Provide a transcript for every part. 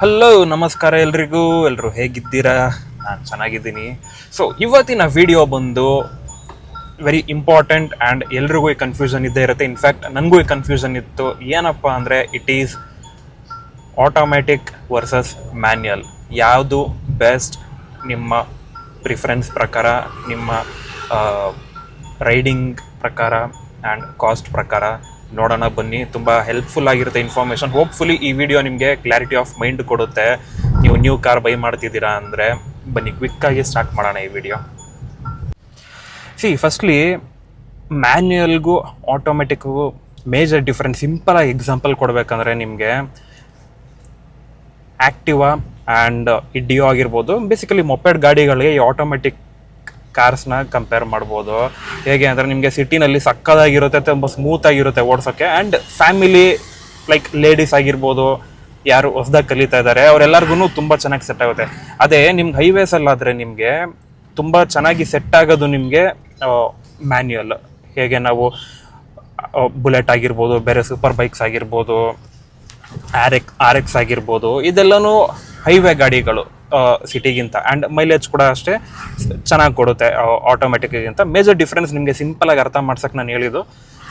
Hello ನಮಸ್ಕಾರ ಎಲ್ಲರೂ ಹೇಗಿದ್ದೀರಾ? ನಾನು ಚೆನ್ನಾಗಿದ್ದೀನಿ. ಸೊ ಇವತ್ತಿನ ವಿಡಿಯೋ ಬಂದು ವೆರಿ ಇಂಪಾರ್ಟೆಂಟ್ ಆ್ಯಂಡ್ ಎಲ್ರಿಗೂ ಈ ಕನ್ಫ್ಯೂಷನ್ ಇದ್ದೇ ಇರುತ್ತೆ. ಇನ್ಫ್ಯಾಕ್ಟ್ ನನಗೂ ಈ ಕನ್ಫ್ಯೂಷನ್ ಇತ್ತು. ಏನಪ್ಪ ಅಂದರೆ it is automatic versus manual. ಯಾವುದು ಬೆಸ್ಟ್ ನಿಮ್ಮ ಪ್ರಿಫರೆನ್ಸ್ ಪ್ರಕಾರ, ನಿಮ್ಮ ರೈಡಿಂಗ್ ಪ್ರಕಾರ ಆ್ಯಂಡ್ ಕಾಸ್ಟ್ ಪ್ರಕಾರ ನೋಡೋಣ ಬನ್ನಿ. ತುಂಬ ಹೆಲ್ಪ್ಫುಲ್ ಆಗಿರುತ್ತೆ ಇನ್ಫಾರ್ಮೇಷನ್. ಹೋಪ್ಫುಲಿ ಈ ವಿಡಿಯೋ ನಿಮಗೆ ಕ್ಲಾರಿಟಿ ಆಫ್ ಮೈಂಡ್ ಕೊಡುತ್ತೆ. ನೀವು ನ್ಯೂ ಕಾರ್ ಬೈ ಮಾಡ್ತಿದ್ದೀರಾ ಅಂದರೆ ಬನ್ನಿ ಕ್ವಿಕ್ಕಾಗಿ ಸ್ಟಾರ್ಟ್ ಮಾಡೋಣ ಈ ವಿಡಿಯೋ. ಫಸ್ಟ್ಲಿ ಮ್ಯಾನ್ಯಲ್ಗೂ ಆಟೋಮೆಟಿಕ್ಗೂ ಮೇಜರ್ ಡಿಫ್ರೆನ್ಸ್ ಸಿಂಪಲಾಗಿ ಎಕ್ಸಾಂಪಲ್ ಕೊಡಬೇಕಂದ್ರೆ ನಿಮಗೆ ಆ್ಯಕ್ಟಿವಾ ಆ್ಯಂಡ್ ಈ ಡಿಯೋ ಆಗಿರ್ಬೋದು. ಬೇಸಿಕಲಿ ಮೊಪೆಡ್ ಗಾಡಿಗಳಿಗೆ ಈ ಆಟೋಮೆಟಿಕ್ ಕಾರ್ಸ್ನ ಕಂಪೇರ್ ಮಾಡ್ಬೋದು. ಹೇಗೆ ಅಂದರೆ ನಿಮಗೆ ಸಿಟಿನಲ್ಲಿ ಸಕ್ಕದಾಗಿರುತ್ತೆ, ತುಂಬ ಸ್ಮೂತಾಗಿರುತ್ತೆ ಓಡಿಸೋಕ್ಕೆ. ಆ್ಯಂಡ್ ಫ್ಯಾಮಿಲಿ ಲೈಕ್ ಲೇಡೀಸ್ ಆಗಿರ್ಬೋದು, ಯಾರು ಹೊಸ್ದಾಗಿ ಕಲಿತಾ ಇದ್ದಾರೆ ಅವರೆಲ್ಲರಿಗೂ ತುಂಬ ಚೆನ್ನಾಗಿ ಸೆಟ್ ಆಗುತ್ತೆ. ಅದೇ ನಿಮ್ಗೆ ಹೈವೇಸಲ್ಲಾದರೆ ನಿಮಗೆ ತುಂಬ ಚೆನ್ನಾಗಿ ಸೆಟ್ ಆಗೋದು ನಿಮಗೆ ಮ್ಯಾನ್ಯುಯಲ್. ಹೇಗೆ ನಾವು ಬುಲೆಟ್ ಆಗಿರ್ಬೋದು, ಬೇರೆ ಸೂಪರ್ ಬೈಕ್ಸ್ ಆಗಿರ್ಬೋದು, ಆರ್ ಎಕ್ಸ್ ಆಗಿರ್ಬೋದು, ಇದೆಲ್ಲನೂ ಹೈವೇ ಗಾಡಿಗಳು ಸಿಟಿಗಿಂತ. ಆ್ಯಂಡ್ ಮೈಲೇಜ್ ಕೂಡ ಅಷ್ಟೇ ಚೆನ್ನಾಗಿ ಕೊಡುತ್ತೆ ಆಟೋಮೆಟಿಕ್ಗಿಂತ. ಮೇಜರ್ ಡಿಫ್ರೆನ್ಸ್ ನಿಮಗೆ ಸಿಂಪಲಾಗಿ ಅರ್ಥ ಮಾಡ್ಸೋಕ್ಕೆ ನಾನು ಹೇಳಿದ್ದು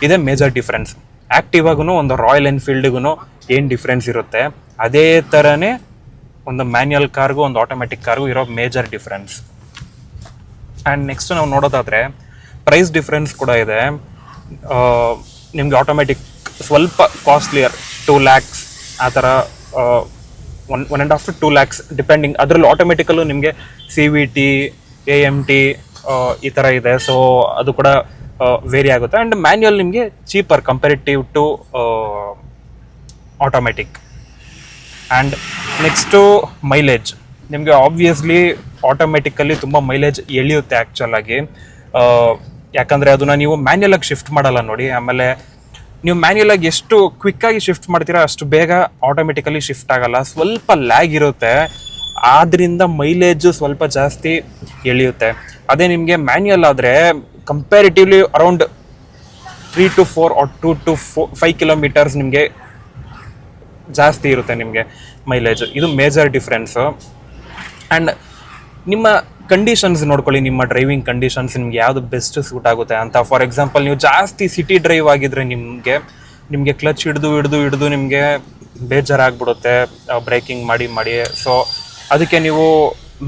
ಇದೇ ಮೇಜರ್ ಡಿಫ್ರೆನ್ಸ್. ಆ್ಯಕ್ಟಿವಾಗೂ ಒಂದು ರಾಯಲ್ ಎನ್ಫೀಲ್ಡ್ಗೂ ಏನು ಡಿಫ್ರೆನ್ಸ್ ಇರುತ್ತೆ, ಅದೇ ಥರನೇ ಒಂದು ಮ್ಯಾನ್ಯಲ್ ಕಾರ್ಗೂ ಒಂದು ಆಟೋಮೆಟಿಕ್ ಕಾರ್ಗೂ ಇರೋ ಮೇಜರ್ ಡಿಫ್ರೆನ್ಸ್. ಆ್ಯಂಡ್ ನೆಕ್ಸ್ಟ್ ನಾವು ನೋಡೋದಾದರೆ ಪ್ರೈಸ್ ಡಿಫ್ರೆನ್ಸ್ ಕೂಡ ಇದೆ. ನಿಮಗೆ ಆಟೋಮೆಟಿಕ್ ಸ್ವಲ್ಪ ಕಾಸ್ಟ್ಲಿಯರ್, 2 lakhs ಆ ಥರ, 1.5 to 2 lakhs ಡಿಪೆಂಡಿಂಗ್. ಅದರಲ್ಲಿ ಆಟೋಮೆಟಿಕಲ್ಲೂ ನಿಮಗೆ CVT, AMT ಈ ಥರ ಇದೆ. ಸೊ ಅದು ಕೂಡ ವೇರಿ ಆಗುತ್ತೆ. ಆ್ಯಂಡ್ ಮ್ಯಾನ್ಯುಯಲ್ ನಿಮಗೆ cheaper comparative to automatic. And next mileage. ನಿಮಗೆ ಆಬ್ವಿಯಸ್ಲಿ ಆಟೋಮೆಟಿಕಲ್ಲಿ ತುಂಬ ಮೈಲೇಜ್ ಎಳೆಯುತ್ತೆ ಆ್ಯಕ್ಚುಲಾಗಿ. ಯಾಕಂದರೆ ಅದನ್ನು ನೀವು ಮ್ಯಾನ್ಯುಯಲಾಗಿ ಶಿಫ್ಟ್ ಮಾಡಲ್ಲ ನೋಡಿ. ಆಮೇಲೆ ನೀವು ಮ್ಯಾನ್ಯುಯಲಾಗಿ ಎಷ್ಟು ಕ್ವಿಕ್ಕಾಗಿ ಶಿಫ್ಟ್ ಮಾಡ್ತೀರಾ ಅಷ್ಟು ಬೇಗ ಆಟೋಮೆಟಿಕಲಿ ಶಿಫ್ಟ್ ಆಗಲ್ಲ, ಸ್ವಲ್ಪ ಲ್ಯಾಗ್ ಇರುತ್ತೆ. ಆದ್ದರಿಂದ ಮೈಲೇಜು ಸ್ವಲ್ಪ ಜಾಸ್ತಿ ಎಳೆಯುತ್ತೆ. ಅದೇ ನಿಮಗೆ ಮ್ಯಾನ್ಯುಯಲ್ ಆದರೆ comparatively around 3 to 4 or 2 to 5 kilometers ನಿಮಗೆ ಜಾಸ್ತಿ ಇರುತ್ತೆ ನಿಮಗೆ ಮೈಲೇಜ್. ಇದು ಮೇಜರ್ ಡಿಫ್ರೆನ್ಸು. ಆ್ಯಂಡ್ ನಿಮ್ಮ ಕಂಡೀಷನ್ಸ್ ನೋಡ್ಕೊಳ್ಳಿ, ನಿಮ್ಮ ಡ್ರೈವಿಂಗ್ ಕಂಡೀಷನ್ಸ್ ನಿಮ್ಗೆ ಯಾವುದು ಬೆಸ್ಟ್ ಸೂಟ್ ಆಗುತ್ತೆ ಅಂತ. ಫಾರ್ ಎಕ್ಸಾಂಪಲ್ ನೀವು ಜಾಸ್ತಿ ಸಿಟಿ ಡ್ರೈವ್ ಆಗಿದ್ರೆ ನಿಮಗೆ ಕ್ಲಚ್ ಹಿಡಿದು ನಿಮಗೆ ಬೇಜಾರಾಗ್ಬಿಡುತ್ತೆ ಬ್ರೇಕಿಂಗ್ ಮಾಡಿ. ಸೊ ಅದಕ್ಕೆ ನೀವು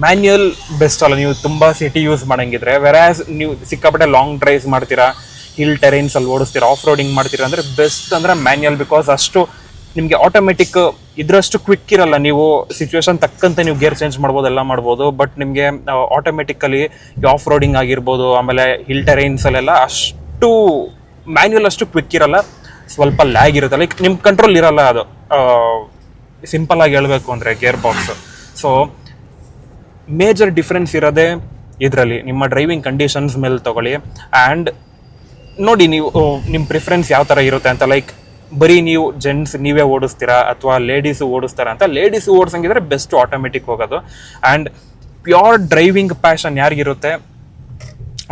ಮ್ಯಾನ್ಯುಯಲ್ ಬೆಸ್ಟ್ ಅಲ್ಲ, ನೀವು ತುಂಬ ಸಿಟಿ ಯೂಸ್ ಮಾಡೋಂಗಿದ್ರೆ. ವೆರಾಸ್ ನೀವು ಸಿಕ್ಕಾಪಟ್ಟೆ ಲಾಂಗ್ ಡ್ರೈವ್ಸ್ ಮಾಡ್ತೀರಾ, ಹಿಲ್ ಟೆರೈನ್ಸಲ್ಲಿ ಓಡಿಸ್ತೀರಾ, ಆಫ್ ರೋಡಿಂಗ್ ಮಾಡ್ತೀರಾ ಅಂದರೆ ಬೆಸ್ಟ್ ಅಂದರೆ ಮ್ಯಾನ್ಯುಯಲ್. ಬಿಕಾಸ್ ಅಷ್ಟು ನಿಮಗೆ ಆಟೋಮೆಟಿಕ್ ಇದರಷ್ಟು ಕ್ವಿಕ್ ಇರಲ್ಲ. ನೀವು ಸಿಚುವೇಶನ್ ತಕ್ಕಂತೆ ನೀವು ಗೇರ್ ಚೇಂಜ್ ಮಾಡ್ಬೋದು, ಎಲ್ಲ ಮಾಡ್ಬೋದು. ಬಟ್ ನಿಮಗೆ ಆಟೋಮೆಟಿಕಲಿ ಆಫ್ ರೋಡಿಂಗ್ ಆಗಿರ್ಬೋದು, ಆಮೇಲೆ ಹಿಲ್ ಟೆರೈನ್ಸಲ್ಲೆಲ್ಲ ಅಷ್ಟು ಮ್ಯಾನ್ಯುಯಲ್ ಅಷ್ಟು ಕ್ವಿಕ್ ಇರಲ್ಲ, ಸ್ವಲ್ಪ ಲ್ಯಾಗ್ ಇರುತ್ತೆ. ಲೈಕ್ ನಿಮ್ಮ ಕಂಟ್ರೋಲ್ ಇರಲ್ಲ ಅದು. ಸಿಂಪಲಾಗಿ ಹೇಳಬೇಕು ಅಂದರೆ gear box. So major difference ಇರೋದೇ ಇದರಲ್ಲಿ. ನಿಮ್ಮ ಡ್ರೈವಿಂಗ್ ಕಂಡೀಷನ್ಸ್ ಮೇಲೆ ತೊಗೊಳ್ಳಿ. ಆ್ಯಂಡ್ ನೋಡಿ ನೀವು ನಿಮ್ಮ ಪ್ರಿಫರೆನ್ಸ್ ಯಾವ ಥರ ಇರುತ್ತೆ ಅಂತ. ಲೈಕ್ ಬರೀ ನೀವು ಜೆಂಟ್ಸ್ ನೀವೇ ಓಡಿಸ್ತೀರಾ ಅಥವಾ ಲೇಡೀಸು ಓಡಿಸ್ತಾರ ಅಂತ. ಲೇಡೀಸು ಓಡಿಸಂಗಿದ್ರೆ ಬೆಸ್ಟ್ ಆಟೋಮೆಟಿಕ್ ಹೋಗೋದು. ಆ್ಯಂಡ್ ಪ್ಯೂರ್ ಡ್ರೈವಿಂಗ್ ಪ್ಯಾಷನ್ ಯಾರಿಗಿರುತ್ತೆ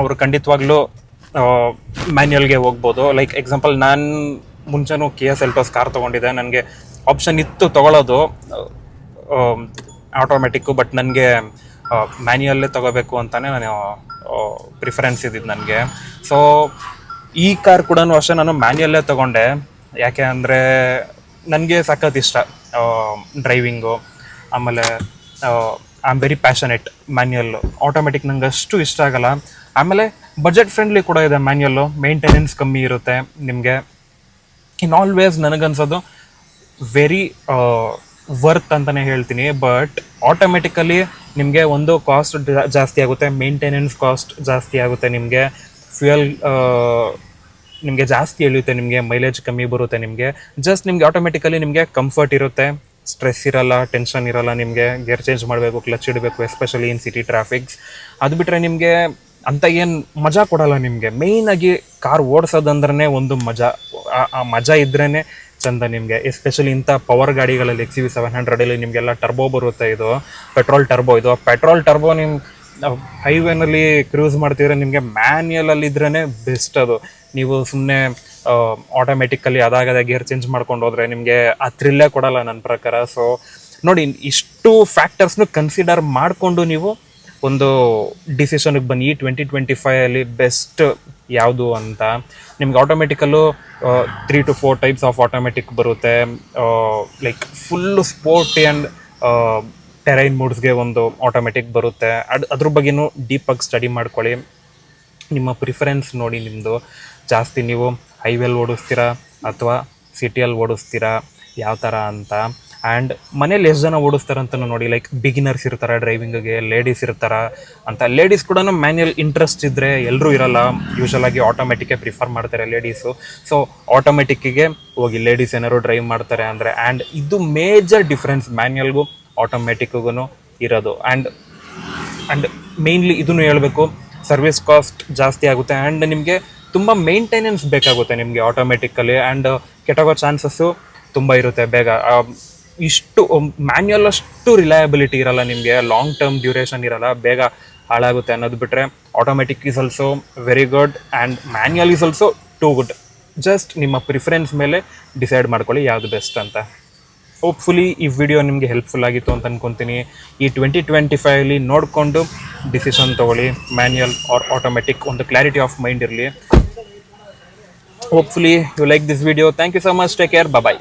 ಅವರು ಖಂಡಿತವಾಗ್ಲೂ ಮ್ಯಾನ್ಯುಯಲ್ಗೆ ಹೋಗ್ಬೋದು. ಲೈಕ್ ಎಕ್ಸಾಂಪಲ್ ನಾನು ಮುಂಚೆನೂ KIA Seltos ಕಾರ್ ತೊಗೊಂಡಿದ್ದೆ. ನನಗೆ ಆಪ್ಷನ್ ಇತ್ತು ತೊಗೊಳ್ಳೋದು ಆಟೋಮೆಟಿಕ್ಕು, ಬಟ್ ನನಗೆ ಮ್ಯಾನ್ಯುಯಲ್ಲೇ ತೊಗೋಬೇಕು ಅಂತಲೇ ನಾನು ಪ್ರಿಫರೆನ್ಸ್ ಇದ್ದಿದ್ದು ನನಗೆ. ಸೊ ಈ ಕಾರ್ ಕೂಡ ಅಷ್ಟೇ ನಾನು ಮ್ಯಾನ್ಯುಯಲ್ಲೇ ತೊಗೊಂಡೆ. ಯಾಕೆ ಅಂದರೆ ನನಗೆ ಸಖತ್ ಇಷ್ಟ ಡ್ರೈವಿಂಗು. ಆಮೇಲೆ I am very passionate. Manual automatic ನಂಗೆ ಅಷ್ಟು ಇಷ್ಟ ಆಗಲ್ಲ. ಆಮೇಲೆ ಬಜೆಟ್ ಫ್ರೆಂಡ್ಲಿ ಕೂಡ ಇದೆ ಮ್ಯಾನ್ಯುಯಲ್ಲು, ಮೇಂಟೆನೆನ್ಸ್ ಕಮ್ಮಿ ಇರುತ್ತೆ ನಿಮಗೆ. ಇನ್ ಆಲ್ವೇಸ್ ನನಗನ್ಸೋದು ವೆರಿ ವರ್ತ್ ಅಂತಲೇ ಹೇಳ್ತೀನಿ. ಬಟ್ ಆಟೋಮೆಟಿಕಲಿ ನಿಮಗೆ ಒಂದು ಕಾಸ್ಟ್ ಜಾಸ್ತಿ ಆಗುತ್ತೆ, ಮೇಂಟೆನೆನ್ಸ್ ಕಾಸ್ಟ್ ಜಾಸ್ತಿ ಆಗುತ್ತೆ, ನಿಮಗೆ ಫ್ಯೂಯಲ್ ನಿಮಗೆ ಜಾಸ್ತಿ ಎಳೆಯುತ್ತೆ, ನಿಮಗೆ ಮೈಲೇಜ್ ಕಮ್ಮಿ ಬರುತ್ತೆ. ನಿಮಗೆ ಜಸ್ಟ್ ನಿಮಗೆ ಆಟೋಮೆಟಿಕಲಿ ನಿಮಗೆ ಕಂಫರ್ಟ್ ಇರುತ್ತೆ, ಸ್ಟ್ರೆಸ್ ಇರಲ್ಲ, ಟೆನ್ಷನ್ ಇರಲ್ಲ. ನಿಮಗೆ ಗೇರ್ ಚೇಂಜ್ ಮಾಡಬೇಕು, ಕ್ಲಚ್ ಇಡಬೇಕು, ಎಸ್ಪೆಷಲಿ ಇನ್ ಸಿಟಿ ಟ್ರಾಫಿಕ್ಸ್. ಅದು ಬಿಟ್ಟರೆ ನಿಮಗೆ ಅಂತ ಏನು ಮಜಾ ಕೊಡಲ್ಲ. ನಿಮಗೆ ಮೇಯ್ನಾಗಿ ಕಾರ್ ಓಡಿಸೋದಂದ್ರೆ ಒಂದು ಮಜಾ. ಆ ಮಜಾ ಇದ್ರೇ ಚಂದ ನಿಮಗೆ. ಎಸ್ಪೆಷಲಿ ಇಂಥ ಪವರ್ ಗಾಡಿಗಳಲ್ಲಿ XUV 700 ನಿಮಗೆಲ್ಲ ಟರ್ಬೋ ಬರುತ್ತೆ. ಇದು ಪೆಟ್ರೋಲ್ ಟರ್ಬೋ ನಿಮ್ಮ ಹೈವೇನಲ್ಲಿ ಕ್ರೂಸ್ ಮಾಡ್ತಿದ್ರೆ ನಿಮಗೆ ಮ್ಯಾನ್ಯಲಲ್ಲಿ ಇದ್ರೇ ಬೆಸ್ಟ್. ಅದು ನೀವು ಸುಮ್ಮನೆ ಆಟೋಮೆಟಿಕಲಿ ಅದಾಗದೆ ಗೇರ್ ಚೇಂಜ್ ಮಾಡ್ಕೊಂಡು ಹೋದರೆ ನಿಮಗೆ ಆ ಥ್ರಿಲ್ಲೇ ಕೊಡಲ್ಲ ನನ್ನ ಪ್ರಕಾರ. ಸೊ ನೋಡಿ ಇಷ್ಟು ಫ್ಯಾಕ್ಟರ್ಸ್ನು ಕನ್ಸಿಡರ್ ಮಾಡಿಕೊಂಡು ನೀವು ಒಂದು ಡಿಸಿಷನ್ಗೆ ಬನ್ನಿ. 2025 ಬೆಸ್ಟ್ ಯಾವುದು ಅಂತ. ನಿಮ್ಗೆ automatically 3 to 4 types of automatic ಬರುತ್ತೆ. Like full sporty and terrain ಮೂಡ್ಸ್ಗೆ ಒಂದು ಆಟೋಮೆಟಿಕ್ ಬರುತ್ತೆ. ಅದ್ರ ಬಗ್ಗೆನೂ ಡೀಪಾಗಿ ಸ್ಟಡಿ ಮಾಡ್ಕೊಳ್ಳಿ. ನಿಮ್ಮ ಪ್ರಿಫರೆನ್ಸ್ ನೋಡಿ, ನಿಮ್ಮದು ಜಾಸ್ತಿ ನೀವು ಹೈವೇಲಿ ಓಡಿಸ್ತೀರಾ ಅಥವಾ ಸಿಟಿಯಲ್ಲಿ ಓಡಿಸ್ತೀರಾ ಯಾವ ಥರ ಅಂತ. ಆ್ಯಂಡ್ ಮನೇಲಿ ಎಷ್ಟು ಜನ ಓಡಿಸ್ತಾರಂತಲೂ ನೋಡಿ. ಲೈಕ್ ಬಿಗಿನರ್ಸ್ ಇರ್ತಾರೆ ಡ್ರೈವಿಂಗಿಗೆ, ಲೇಡೀಸ್ ಇರ್ತಾರೆ ಅಂತ. ಲೇಡೀಸ್ ಕೂಡ ಮ್ಯಾನ್ಯಲ್ ಇಂಟ್ರೆಸ್ಟ್ ಇದ್ದರೆ, ಎಲ್ಲರೂ ಇರಲ್ಲ, ಯೂಶಲಾಗಿ ಆಟೋಮೆಟಿಕ್ಕೇ ಪ್ರಿಫರ್ ಮಾಡ್ತಾರೆ ಲೇಡೀಸು. ಸೊ ಆಟೋಮೆಟಿಕ್ಕಿಗೆ ಹೋಗಿ ಲೇಡೀಸ್ ಏನಾದ್ರು ಡ್ರೈವ್ ಮಾಡ್ತಾರೆ ಅಂದರೆ. ಆ್ಯಂಡ್ ಇದು ಮೇಜರ್ ಡಿಫ್ರೆನ್ಸ್ ಮ್ಯಾನ್ಯಲ್ಗೂ ಆಟೋಮೆಟಿಕ್ಗೂ ಇರೋದು. ಆ್ಯಂಡ್ ಮೇಯ್ನ್ಲಿ ಇದನ್ನು ಹೇಳಬೇಕು, ಸರ್ವಿಸ್ ಕಾಸ್ಟ್ ಜಾಸ್ತಿ ಆಗುತ್ತೆ. ಆ್ಯಂಡ್ ನಿಮಗೆ ತುಂಬ ಮೇಂಟೆನೆನ್ಸ್ ಬೇಕಾಗುತ್ತೆ ನಿಮಗೆ ಆಟೋಮೆಟಿಕಲ್ಲಿ. ಆ್ಯಂಡ್ ಕೆಟ್ಟೋಗೋ ಚಾನ್ಸಸ್ಸು ತುಂಬ ಇರುತ್ತೆ ಬೇಗ. ಇಷ್ಟು ಮ್ಯಾನ್ಯಲ್ ಅಷ್ಟು ರಿಲಯಬಿಲಿಟಿ ಇರಲ್ಲ ನಿಮಗೆ, ಲಾಂಗ್ ಟರ್ಮ್ ಡ್ಯೂರೇಷನ್ ಇರಲ್ಲ, ಬೇಗ ಹಾಳಾಗುತ್ತೆ ಅನ್ನೋದು ಬಿಟ್ಟರೆ automatic is also very good and manual is also too good. Just ನಿಮ್ಮ ಪ್ರಿಫರೆನ್ಸ್ ಮೇಲೆ ಡಿಸೈಡ್ ಮಾಡ್ಕೊಳ್ಳಿ ಯಾವುದು ಬೆಸ್ಟ್ ಅಂತ. ಹೋಪ್ಫುಲಿ ಈ ವಿಡಿಯೋ ನಿಮಗೆ ಹೆಲ್ಪ್ಫುಲ್ ಆಗಿತ್ತು ಅಂತ ಅಂದ್ಕೊತೀನಿ. ಈ 2025 ನೋಡಿಕೊಂಡು ಡಿಸಿಷನ್ ತೊಗೊಳ್ಳಿ, ಮ್ಯಾನ್ಯಲ್ ಆರ್ ಆಟೋಮೆಟಿಕ್, ಒಂದು ಕ್ಲಾರಿಟಿ ಆಫ್ ಮೈಂಡ್ ಇರಲಿ. Hopefully you like this video. Thank you so much. Take care. Bye.